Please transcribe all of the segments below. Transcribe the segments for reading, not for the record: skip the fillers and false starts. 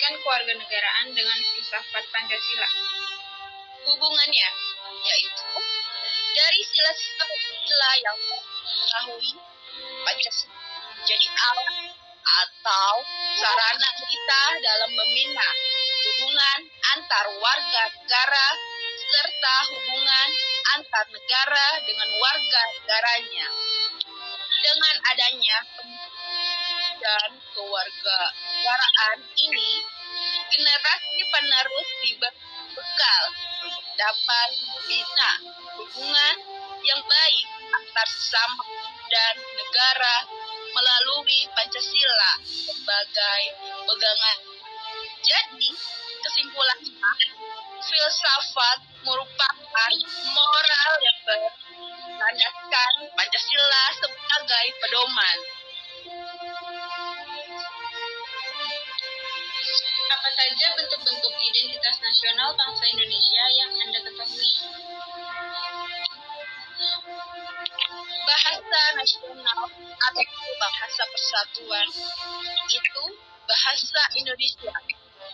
mengaitkan kewarganegaraan dengan filsafat Pancasila? Hubungannya yaitu dari sila-sila Pancasila yang mengetahui Pancasila menjadi alat atau sarana kita dalam membina hubungan antar warga negara serta hubungan antar negara dengan warga negaranya. Dengan adanya dan kewarganegaraan ini, generasi penerus diberi bekal untuk dapat membina hubungan yang baik antar sesama dan negara melalui Pancasila sebagai pegangan. Jadi, kesimpulannya, filsafat merupakan moral yang berlandaskan Pancasila sebagai pedoman. Apa saja bentuk-bentuk identitas nasional bangsa Indonesia yang Anda ketahui? Bahasa nasional atau bahasa persatuan itu bahasa Indonesia.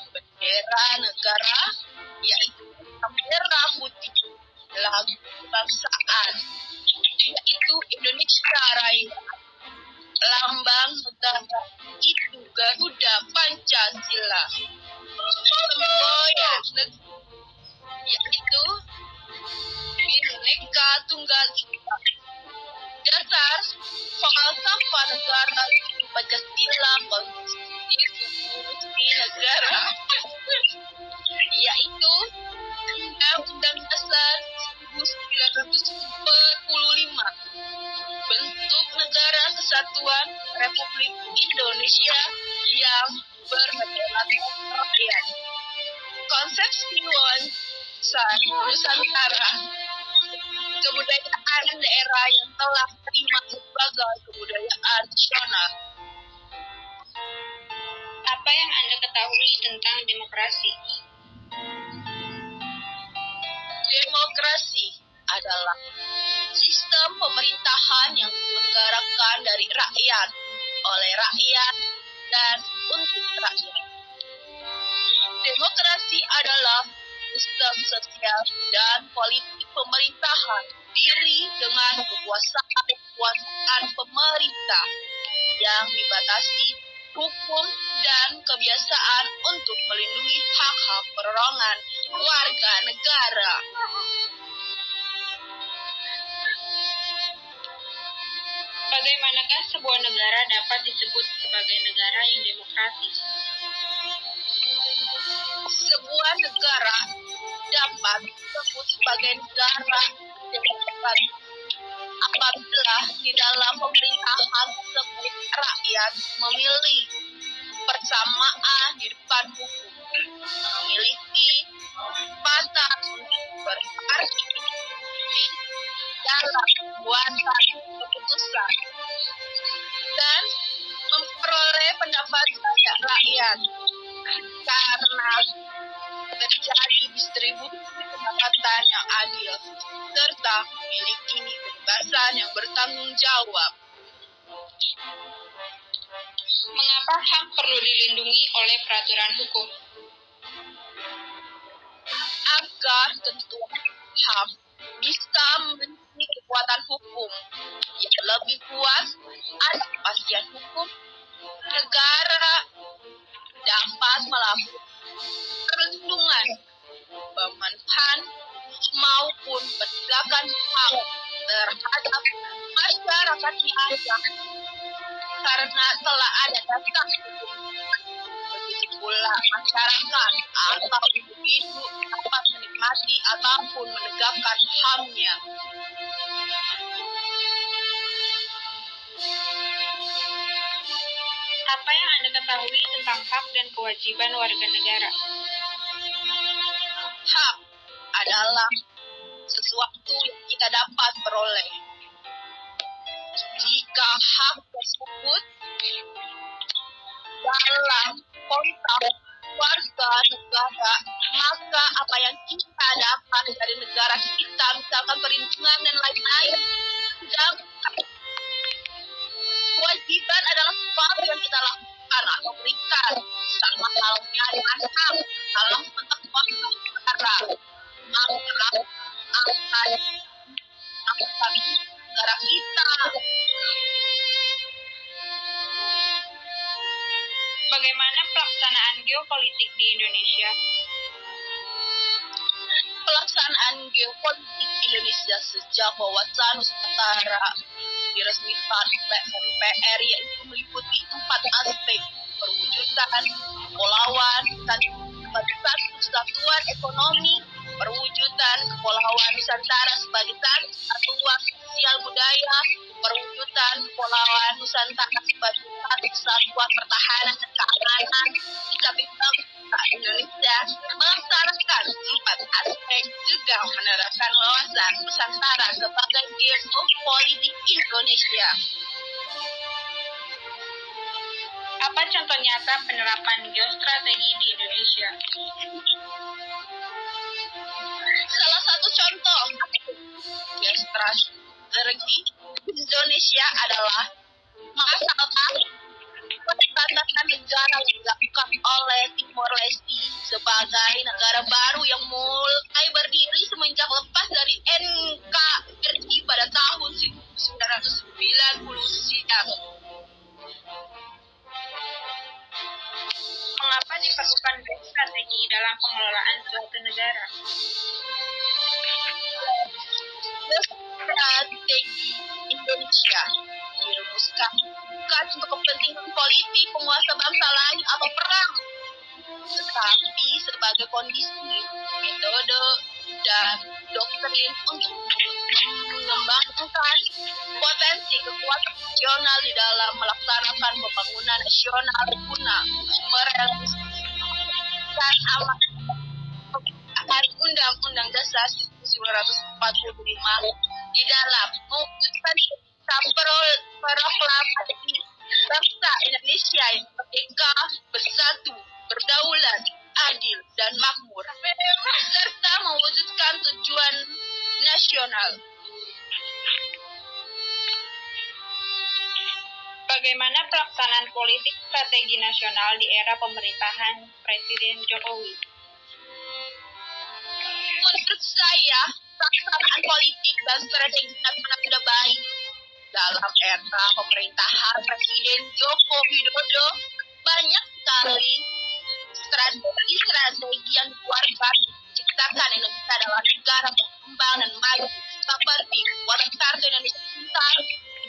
Bendera negara yaitu merah putih, lagu kebangsaan yaitu Indonesia Raya, lambang negara itu Garuda Pancasila, semboyan yaitu Bhinneka Tunggal Ika. Dasar falsafah negara Pancasila konstitusi negara yaitu Undang-Undang Dasar 1945. Bentuk negara kesatuan Republik Indonesia yang bernegarakan rakyat. Konsepsi wawasan Nusantara, kebudayaan daerah yang telah terima sebagai kebudayaan nasional. Apa yang Anda ketahui tentang demokrasi? Demokrasi adalah sistem pemerintahan yang diselenggarakan dari rakyat, oleh rakyat, dan untuk rakyat. Demokrasi adalah sistem sosial dan politik pemerintahan diri dengan kekuasaan pemerintah yang dibatasi hukum dan kebiasaan untuk melindungi hak-hak perorangan warga negara. Bagaimanakah sebuah negara dapat disebut sebagai negara yang demokratis? Sebuah negara dapat disebut sebagai negara demokratis apabila di dalam pemerintahan tersebut rakyat memilih persamaan di depan hukum, memiliki kesempatan untuk berpartisipasi dalam pembuatan keputusan dan memperoleh pendapat rakyat karena terjadi distribusi pendapatan yang adil serta memiliki kebebasan yang bertanggung jawab. Mengapa hak perlu dilindungi oleh peraturan hukum? Agar ketentuan HAM bisa memiliki kekuatan hukum yang lebih kuat, ada kepastian hukum, negara dapat melakukan perlindungan, pemenuhan maupun penegakan hak terhadap masyarakatnya yang karena telah ada dasar hukum. Begitu pula masyarakat atau individu dapat menikmati ataupun menegakkan HAM-nya. Apa yang Anda ketahui tentang hak dan kewajiban warga negara? Hak adalah sesuatu yang kita dapat peroleh. Jika hak tersebut dalam konteks warga negara, maka apa yang kita dapat dari negara kita, misalkan perlindungan dan lain-lain, dan kewajiban adalah sesuatu yang kita lakukan makan atau berikan, sama halnya dengan HAM dalam bentuk waktu negara. Maka akan negara kita. Bagaimana pelaksanaan geopolitik di Indonesia? Pelaksanaan geopolitik Indonesia sejak bawah Nusantara diresmikan oleh MPR yaitu meliputi 4 aspek: perwujudan kepulauan dan sebagai satu kesatuan ekonomi, perwujudan kepulauan Nusantara sebagai satu kesatuan sosial budaya, perwujudan kepulauan Nusantara sebagai satu kesatuan pertahanan dan keamanan. Kapital Indonesia melaksanakan 4 aspek juga menerapkan wawasan Nusantara sebagai geopolitik Indonesia. Apa contoh nyata penerapan geostrategi di Indonesia? Salah satu contoh geostrategi Indonesia adalah mengasalkan perbatasan negara yang dilakukan oleh Timor Leste sebagai negara baru yang mulai berdiri semenjak lepas dari NKRI pada tahun 1990 silam. Mengapa diperlukan strategi dalam pengelolaan suatu negara? Strategi Indonesia dirumuskan bukan untuk kepentingan politik penguasa bangsa lain atau perang, tetapi sebagai kondisi, metode, dan doktrin untuk mengembangkan potensi kekuatan nasional di dalam melaksanakan pembangunan nasional guna merealisasikan amanat Undang-Undang Dasar 1945 di dalam mewujudkan proklamasi bangsa Indonesia yang merdeka, bersatu, berdaulat, adil, dan makmur, serta mewujudkan tujuan nasional. Bagaimana pelaksanaan politik strategi nasional di era pemerintahan Presiden Jokowi? Menurut saya, pelaksanaan politik dan strategi nasional sudah baik. Dalam era pemerintahan Presiden Joko Widodo, banyak sekali strategi yang dikeluarkan menciptakan Indonesia adalah negara berkembang dan maju, seperti pembuatan kartu Indonesia Pintar,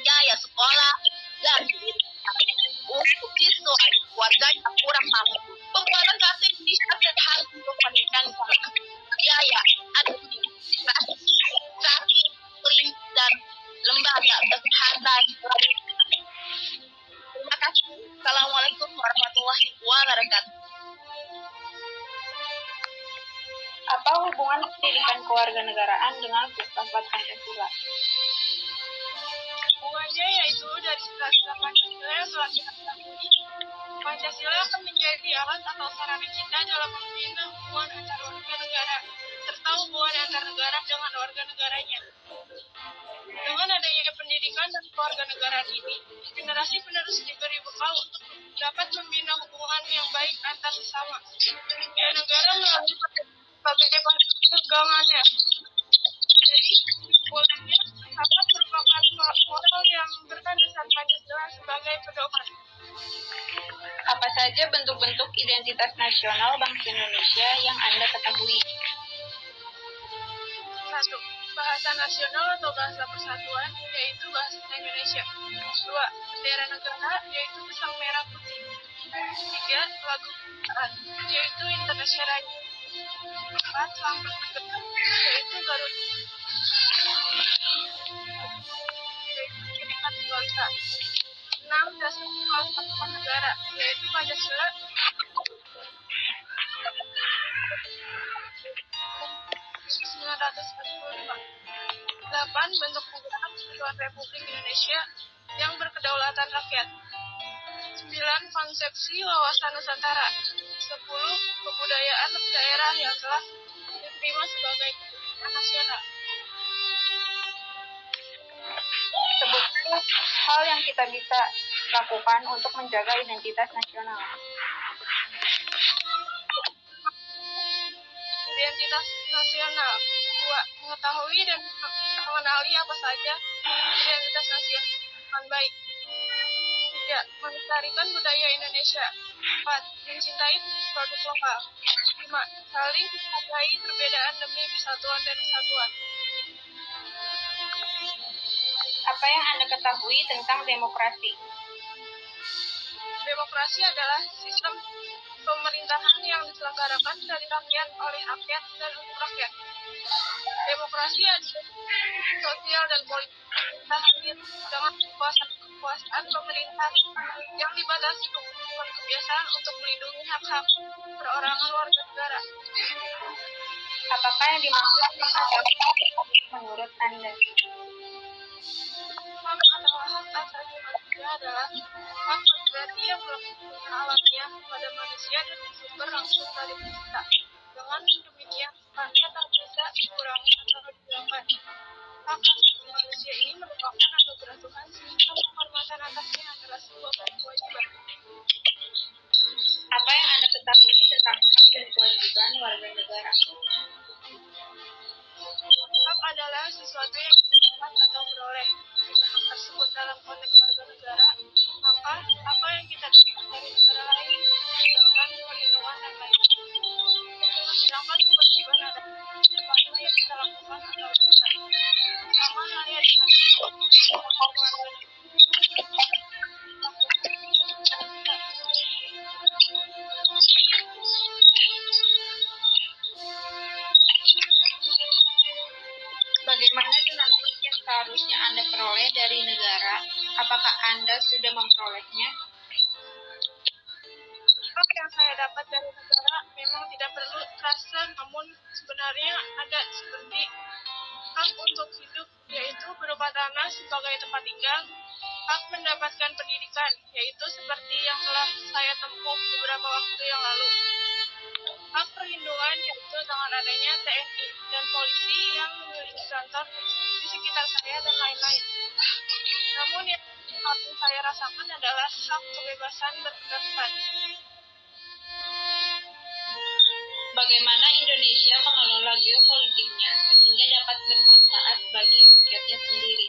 biaya sekolah, dan untuk siswa keluarga yang kurang mampu, pembuatan kartu Indonesia sehat untuk meningkatkan biaya administrasi, sakit, klinik, dan lembaga kesehatan. Terima kasih. Assalamualaikum warahmatullahi wabarakatuh. Apa hubungan pendidikan kewarganegaraan dengan filsafat Pancasila? Hubungannya yaitu dari sila-sila Pancasila yang telah kita ketahui, Pancasila akan menjadi alat atau sarana kita dalam membina hubungan antar warga negara, serta hubungan antar negara dengan warga negaranya. Dengan adanya pendidikan dan kewarganegaraan ini, generasi penerus diberi bekal untuk dapat membina hubungan yang baik antar sesama dan negara melalui berbagai pegangannya. Jadi, bolehnya filsafat merupakan moral yang berlandaskan Pancasila sebagai pedoman. Apa saja bentuk-bentuk identitas nasional bangsa Indonesia yang Anda ketahui? 1. Bahasa nasional atau bahasa persatuan, yaitu bahasa Indonesia. 2. Bendera negara, yaitu Sang Merah Putih. 3. Lagu kebangsaan, yaitu Indonesia Raya. 4. Lambang negara, yaitu Garuda. 5. Yaitu Bhinneka Tunggal Ika. 6. Dasar Kepala Negara, yaitu Pancasila. 1945. 8. Bentuk negara Kesatuan Republik Indonesia yang berkedaulatan rakyat. 9. Konsepsi wawasan Nusantara. 10. Kebudayaan daerah yang telah diterima sebagai kebudayaan nasional. Sebutkan hal yang kita bisa lakukan untuk menjaga identitas nasional? Identitas nasional. 2. Mengetahui dan mengenali apa saja identitas nasional dengan baik. 3. Melestarikan budaya Indonesia. 4. Mencintai produk lokal. 5. Saling menghargai perbedaan demi persatuan dan kesatuan. Apa yang Anda ketahui tentang demokrasi? Demokrasi adalah sistem pemerintahan yang diselenggarakan dari rakyat, oleh rakyat, dan untuk rakyat. Demokrasi adalah sosial dan politik yang hadir dengan kekuasaan pemerintah yang dibatasi kebiasaan untuk melindungi hak-hak perorangan warga negara. Apakah yang dimaksud hak asasi menurut Anda? HAM atau hak asasi manusia adalah hak berarti yang melakukan alamiah pada manusia dan bersumber langsung dari pencipta. Dengan demikian, hanya tak bisa dikurangi atau dihilangkan. Hak asasi manusia ini merupakan anugerah Tuhan sehingga penghormatan atasnya adalah sebuah kewajiban. Apa yang Anda ketahui tentang hak dan kewajiban warga negara? Hak adalah sesuatu yang didapat atau beroleh. Jika hak tersebut dalam konteks warga negara, maka apa yang kita dapat dari negara lain misalkan perlindungan dan lain-lain. Sedangkan kewajiban adalah sesuatu yang kita lakukan atau lakukan. Sama halnya dengan warga negara. Bagaimana dengan hak yang seharusnya Anda peroleh dari negara? Apakah Anda sudah memperolehnya? Hak yang saya dapat dari negara memang tidak perlu terasa, namun sebenarnya ada, seperti hak untuk hidup, yaitu berupa tanah sebagai tempat tinggal, hak mendapatkan pendidikan, yaitu seperti yang telah saya tempuh beberapa waktu yang lalu, hak perlindungan, yaitu dengan adanya TNI dan polisi yang memiliki kantor di sekitar saya dan lain-lain. Namun yang paling saya rasakan adalah hak kebebasan berpendapat. Bagaimana Indonesia mengelola geopolitiknya sehingga dapat bermanfaat bagi rakyatnya sendiri?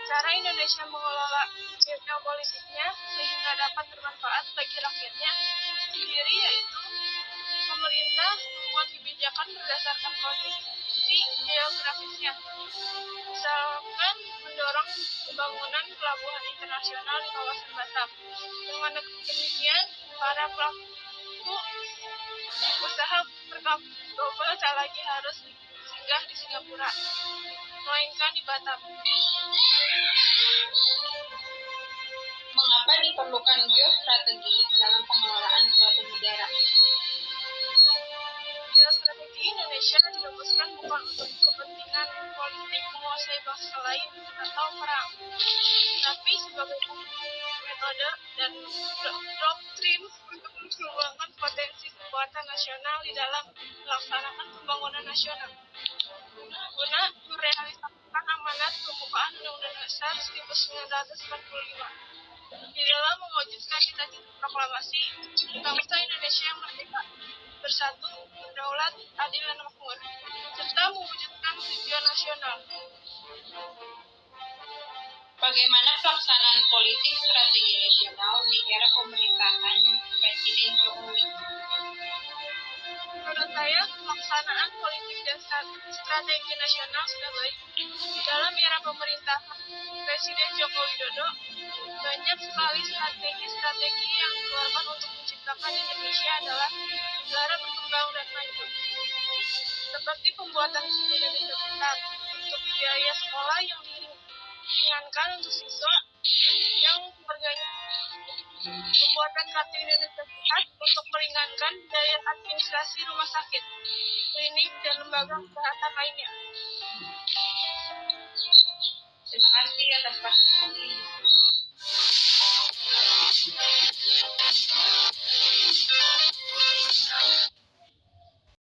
Cara Indonesia mengelola geopolitiknya sehingga dapat bermanfaat bagi rakyatnya sendiri yaitu pemerintah membuat kebijakan berdasarkan kondisi geografisnya. Misalkan mendorong pembangunan pelabuhan internasional di kawasan Batam. Dengan demikian, para pelaku usaha perkapalan global tak lagi harus singgah di Singapura, melainkan di Batam. Mengapa diperlukan geostrategi dalam pengelolaan suatu negara? Geostrategi Indonesia dirumuskan bukan untuk kepentingan politik menguasai bangsa lain atau perang, tapi sebagai metode dan doktrin untuk mengembangkan potensi kekuatan nasional di dalam melaksanakan pembangunan nasional guna merealisasikan amanat pembukaan Undang-Undang Dasar 1945. Di dalam mewujudkan cita-cita proklamasi bangsa Indonesia yang merdeka, bersatu, berdaulat, adil dan makmur, serta mewujudkan tujuan nasional. Bagaimana pelaksanaan politik strategi nasional di era pemerintahan Presiden Jokowi? Menurut saya, pelaksanaan politik dan strategi nasional sudah baik. Dalam era pemerintahan Presiden Joko Widodo, banyak sekali strategi yang dikeluarkan untuk menciptakan Indonesia adalah negara berkembang dan maju. Seperti pembuatan Indonesia Pintar, untuk biaya sekolah yang diringankan untuk siswa yang keluarganya, pembuatan kartu Indonesia Sehat untuk meringankan biaya administrasi rumah sakit, klinik, dan lembaga kesehatan lainnya. Terima kasih atas partisipasinya.